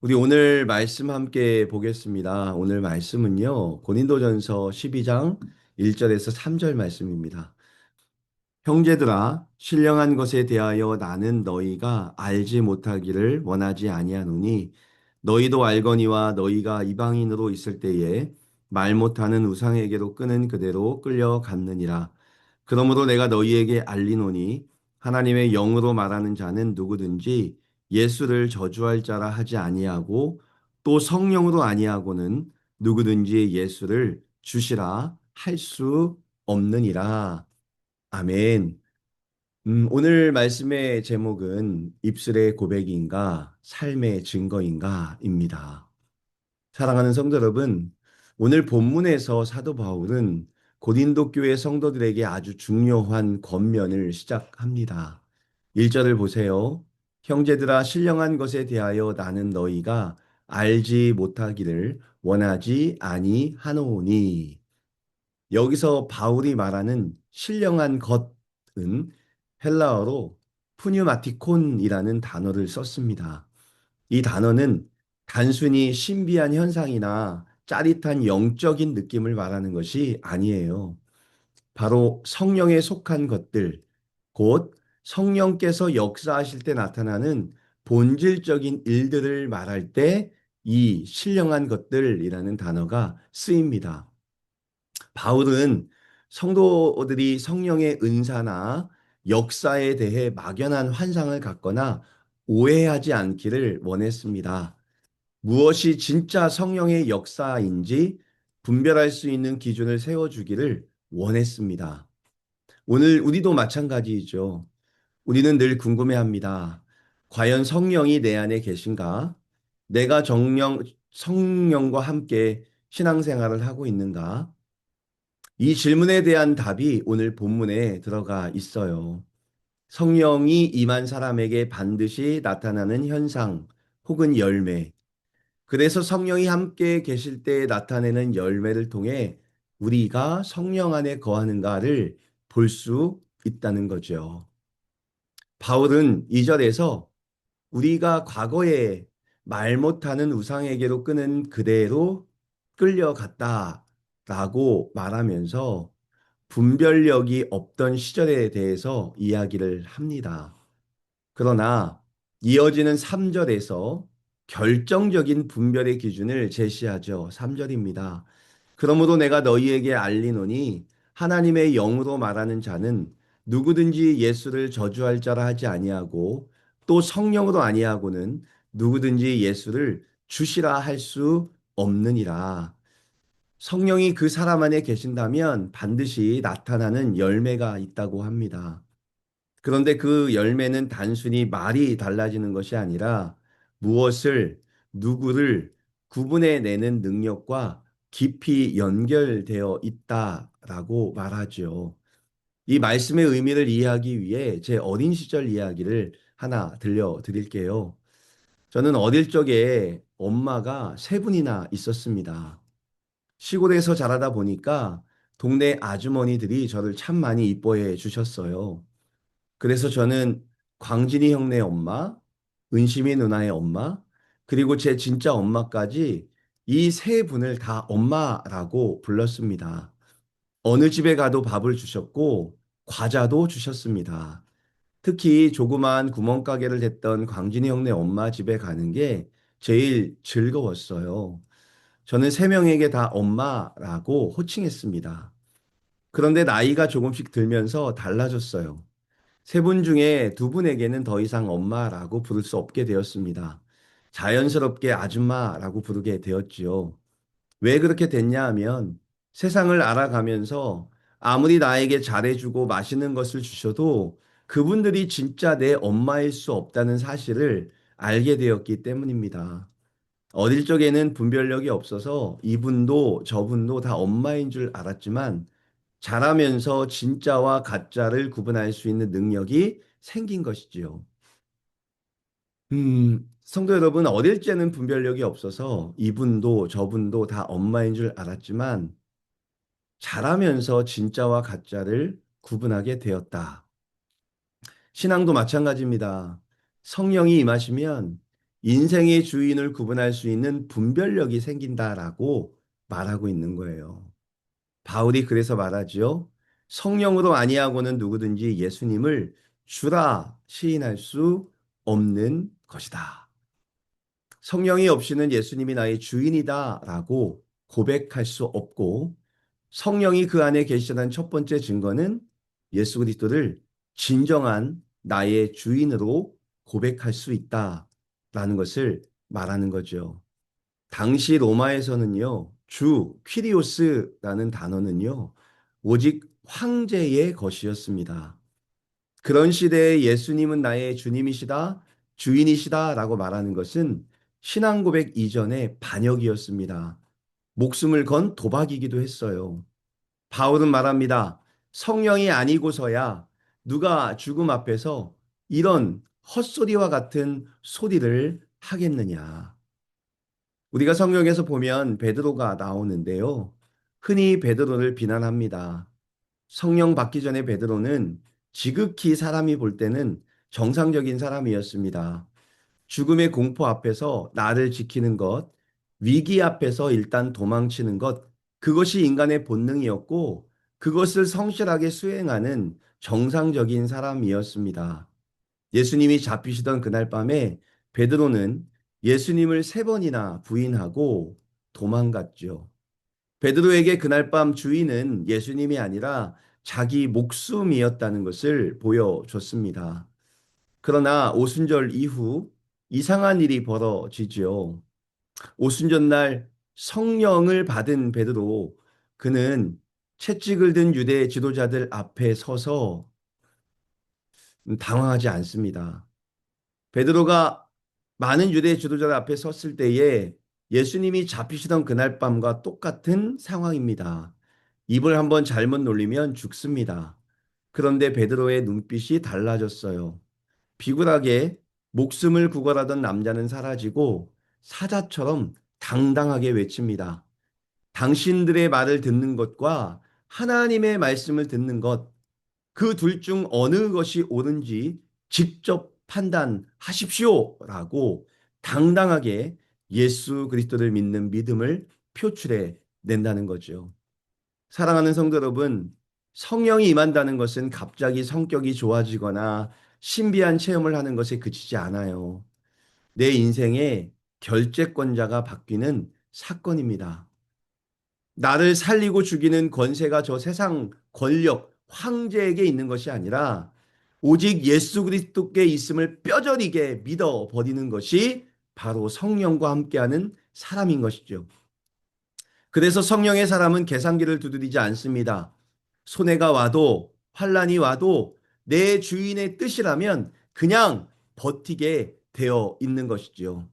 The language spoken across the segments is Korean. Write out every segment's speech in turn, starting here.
우리 오늘 말씀 함께 보겠습니다. 오늘 말씀은요, 고린도전서 12장 1절에서 3절 말씀입니다. 형제들아, 신령한 것에 대하여 나는 너희가 알지 못하기를 원하지 아니하노니, 너희도 알거니와 너희가 이방인으로 있을 때에 말 못하는 우상에게로 끄는 그대로 끌려갔느니라. 그러므로 내가 너희에게 알리노니 하나님의 영으로 말하는 자는 누구든지 예수를 저주할 자라 하지 아니하고 또 성령으로 아니하고는 누구든지 예수를 주시라 할 수 없느니라. 아멘. 오늘 말씀의 제목은 입술의 고백인가, 삶의 증거인가입니다. 사랑하는 성도 여러분, 오늘 본문에서 사도 바울은 고린도 교회 성도들에게 아주 중요한 권면을 시작합니다. 1절을 보세요. 형제들아 신령한 것에 대하여 나는 너희가 알지 못하기를 원하지 아니하노니. 여기서 바울이 말하는 신령한 것은 헬라어로 푸뉴마티콘이라는 단어를 썼습니다. 이 단어는 단순히 신비한 현상이나 짜릿한 영적인 느낌을 말하는 것이 아니에요. 바로 성령에 속한 것들, 곧 성령께서 역사하실 때 나타나는 본질적인 일들을 말할 때 이 신령한 것들이라는 단어가 쓰입니다. 바울은 성도들이 성령의 은사나 역사에 대해 막연한 환상을 갖거나 오해하지 않기를 원했습니다. 무엇이 진짜 성령의 역사인지 분별할 수 있는 기준을 세워주기를 원했습니다. 오늘 우리도 마찬가지이죠. 우리는 늘 궁금해합니다. 과연 성령이 내 안에 계신가? 내가 성령과 함께 신앙생활을 하고 있는가? 이 질문에 대한 답이 오늘 본문에 들어가 있어요. 성령이 임한 사람에게 반드시 나타나는 현상 혹은 열매. 그래서 성령이 함께 계실 때 나타내는 열매를 통해 우리가 성령 안에 거하는가를 볼 수 있다는 거죠. 바울은 2절에서 우리가 과거에 말 못하는 우상에게로 끄는 그대로 끌려갔다라고 말하면서 분별력이 없던 시절에 대해서 이야기를 합니다. 그러나 이어지는 3절에서 결정적인 분별의 기준을 제시하죠. 3절입니다. 그러므로 내가 너희에게 알리노니 하나님의 영으로 말하는 자는 누구든지 예수를 저주할 자라 하지 아니하고 또 성령으로 아니하고는 누구든지 예수를 주시라 할 수 없느니라. 성령이 그 사람 안에 계신다면 반드시 나타나는 열매가 있다고 합니다. 그런데 그 열매는 단순히 말이 달라지는 것이 아니라 무엇을, 누구를 구분해내는 능력과 깊이 연결되어 있다라고 말하죠. 이 말씀의 의미를 이해하기 위해 제 어린 시절 이야기를 하나 들려드릴게요. 저는 어릴 적에 엄마가 세 분이나 있었습니다. 시골에서 자라다 보니까 동네 아주머니들이 저를 참 많이 이뻐해 주셨어요. 그래서 저는 광진이 형네 엄마, 은심이 누나의 엄마, 그리고 제 진짜 엄마까지 이 세 분을 다 엄마라고 불렀습니다. 어느 집에 가도 밥을 주셨고 과자도 주셨습니다. 특히 조그만 구멍가게를 댔던 광진이 형네 엄마 집에 가는 게 제일 즐거웠어요. 저는 세 명에게 다 엄마라고 호칭했습니다. 그런데 나이가 조금씩 들면서 달라졌어요. 세 분 중에 두 분에게는 더 이상 엄마라고 부를 수 없게 되었습니다. 자연스럽게 아줌마라고 부르게 되었지요. 왜 그렇게 됐냐 하면 세상을 알아가면서 아무리 나에게 잘해주고 맛있는 것을 주셔도 그분들이 진짜 내 엄마일 수 없다는 사실을 알게 되었기 때문입니다. 어릴 적에는 분별력이 없어서 이분도 저분도 다 엄마인 줄 알았지만 자라면서 진짜와 가짜를 구분할 수 있는 능력이 생긴 것이지요. 성도 여러분, 어릴 때는 분별력이 없어서 이분도 저분도 다 엄마인 줄 알았지만 자라면서 진짜와 가짜를 구분하게 되었다. 신앙도 마찬가지입니다. 성령이 임하시면 인생의 주인을 구분할 수 있는 분별력이 생긴다라고 말하고 있는 거예요. 바울이 그래서 말하지요. 성령으로 아니하고는 누구든지 예수님을 주라 시인할 수 없는 것이다. 성령이 없이는 예수님이 나의 주인이다라고 고백할 수 없고 성령이 그 안에 계시다는 첫 번째 증거는 예수 그리스도를 진정한 나의 주인으로 고백할 수 있다라는 것을 말하는 거죠. 당시 로마에서는요, 퀴리오스라는 단어는요, 오직 황제의 것이었습니다. 그런 시대에 예수님은 나의 주님이시다, 주인이시다라고 말하는 것은 신앙 고백 이전의 반역이었습니다. 목숨을 건 도박이기도 했어요. 바울은 말합니다. 성령이 아니고서야 누가 죽음 앞에서 이런 헛소리와 같은 소리를 하겠느냐. 우리가 성경에서 보면 베드로가 나오는데요. 흔히 베드로를 비난합니다. 성령 받기 전에 베드로는 지극히 사람이 볼 때는 정상적인 사람이었습니다. 죽음의 공포 앞에서 나를 지키는 것, 위기 앞에서 일단 도망치는 것, 그것이 인간의 본능이었고 그것을 성실하게 수행하는 정상적인 사람이었습니다. 예수님이 잡히시던 그날 밤에 베드로는 예수님을 세 번이나 부인하고 도망갔죠. 베드로에게 그날 밤 주인은 예수님이 아니라 자기 목숨이었다는 것을 보여줬습니다. 그러나 오순절 이후 이상한 일이 벌어지죠. 오순절 날 성령을 받은 베드로 그는 채찍을 든 유대 지도자들 앞에 서서 당황하지 않습니다. 베드로가 많은 유대 지도자들 앞에 섰을 때에 예수님이 잡히시던 그날 밤과 똑같은 상황입니다. 입을 한번 잘못 놀리면 죽습니다. 그런데 베드로의 눈빛이 달라졌어요. 비굴하게 목숨을 구걸하던 남자는 사라지고 사자처럼 당당하게 외칩니다. 당신들의 말을 듣는 것과 하나님의 말씀을 듣는 것, 그 둘 중 어느 것이 옳은지 직접 판단하십시오. 라고 당당하게 예수 그리스도를 믿는 믿음을 표출해 낸다는 거죠. 사랑하는 성도 여러분, 성령이 임한다는 것은 갑자기 성격이 좋아지거나 신비한 체험을 하는 것에 그치지 않아요. 내 인생의 결재권자가 바뀌는 사건입니다. 나를 살리고 죽이는 권세가 저 세상 권력, 황제에게 있는 것이 아니라 오직 예수 그리스도께 있음을 뼈저리게 믿어버리는 것이 바로 성령과 함께하는 사람인 것이죠. 그래서 성령의 사람은 계산기를 두드리지 않습니다. 손해가 와도 환란이 와도 내 주인의 뜻이라면 그냥 버티게 되어 있는 것이지요.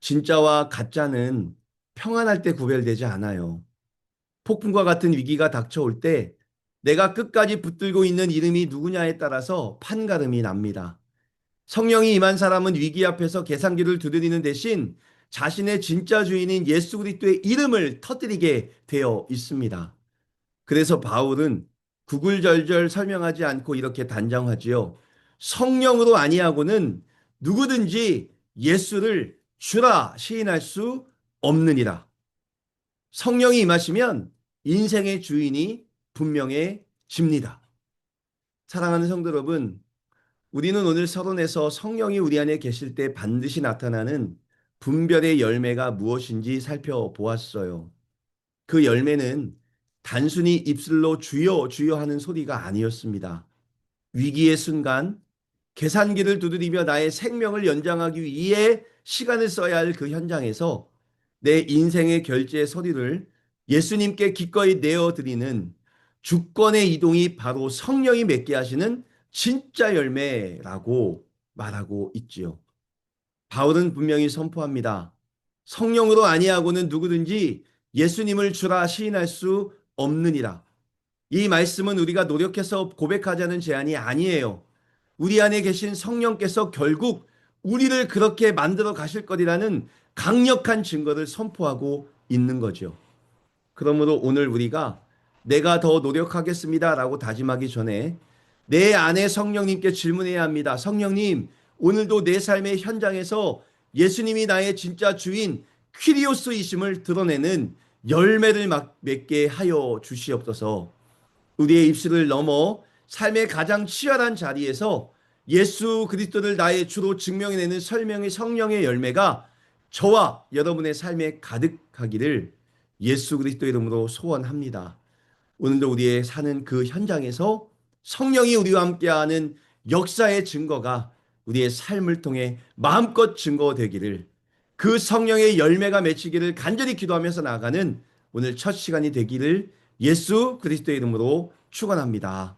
진짜와 가짜는 평안할 때 구별되지 않아요. 폭풍과 같은 위기가 닥쳐올 때 내가 끝까지 붙들고 있는 이름이 누구냐에 따라서 판가름이 납니다. 성령이 임한 사람은 위기 앞에서 계산기를 두드리는 대신 자신의 진짜 주인인 예수 그리스도의 이름을 터뜨리게 되어 있습니다. 그래서 바울은 구글절절 설명하지 않고 이렇게 단정하지요. 성령으로 아니하고는 누구든지 예수를 주라 시인할 수 없느니라. 성령이 임하시면 인생의 주인이 분명해집니다. 사랑하는 성도 여러분, 우리는 오늘 서론에서 성령이 우리 안에 계실 때 반드시 나타나는 분별의 열매가 무엇인지 살펴보았어요. 그 열매는 단순히 입술로 주여 주여 하는 소리가 아니었습니다. 위기의 순간 계산기를 두드리며 나의 생명을 연장하기 위해 시간을 써야 할 그 현장에서 내 인생의 결제의 소리를 예수님께 기꺼이 내어드리는 주권의 이동이 바로 성령이 맺게 하시는 진짜 열매라고 말하고 있지요. 바울은 분명히 선포합니다. 성령으로 아니하고는 누구든지 예수님을 주라 시인할 수 없느니라. 이 말씀은 우리가 노력해서 고백하자는 제안이 아니에요. 우리 안에 계신 성령께서 결국 우리를 그렇게 만들어 가실 거리라는 강력한 증거를 선포하고 있는 거죠. 그러므로 오늘 우리가 내가 더 노력하겠습니다라고 다짐하기 전에 내 안에 성령님께 질문해야 합니다. 성령님, 오늘도 내 삶의 현장에서 예수님이 나의 진짜 주인 퀴리오스이심을 드러내는 열매를 맺게 하여 주시옵소서. 우리의 입술을 넘어 삶의 가장 치열한 자리에서 예수 그리스도를 나의 주로 증명해내는 설명의 성령의 열매가 저와 여러분의 삶에 가득하기를 예수 그리스도 이름으로 소원합니다. 오늘도 우리의 사는 그 현장에서 성령이 우리와 함께하는 역사의 증거가 우리의 삶을 통해 마음껏 증거되기를, 그 성령의 열매가 맺히기를 간절히 기도하면서 나아가는 오늘 첫 시간이 되기를 예수 그리스도의 이름으로 축원합니다.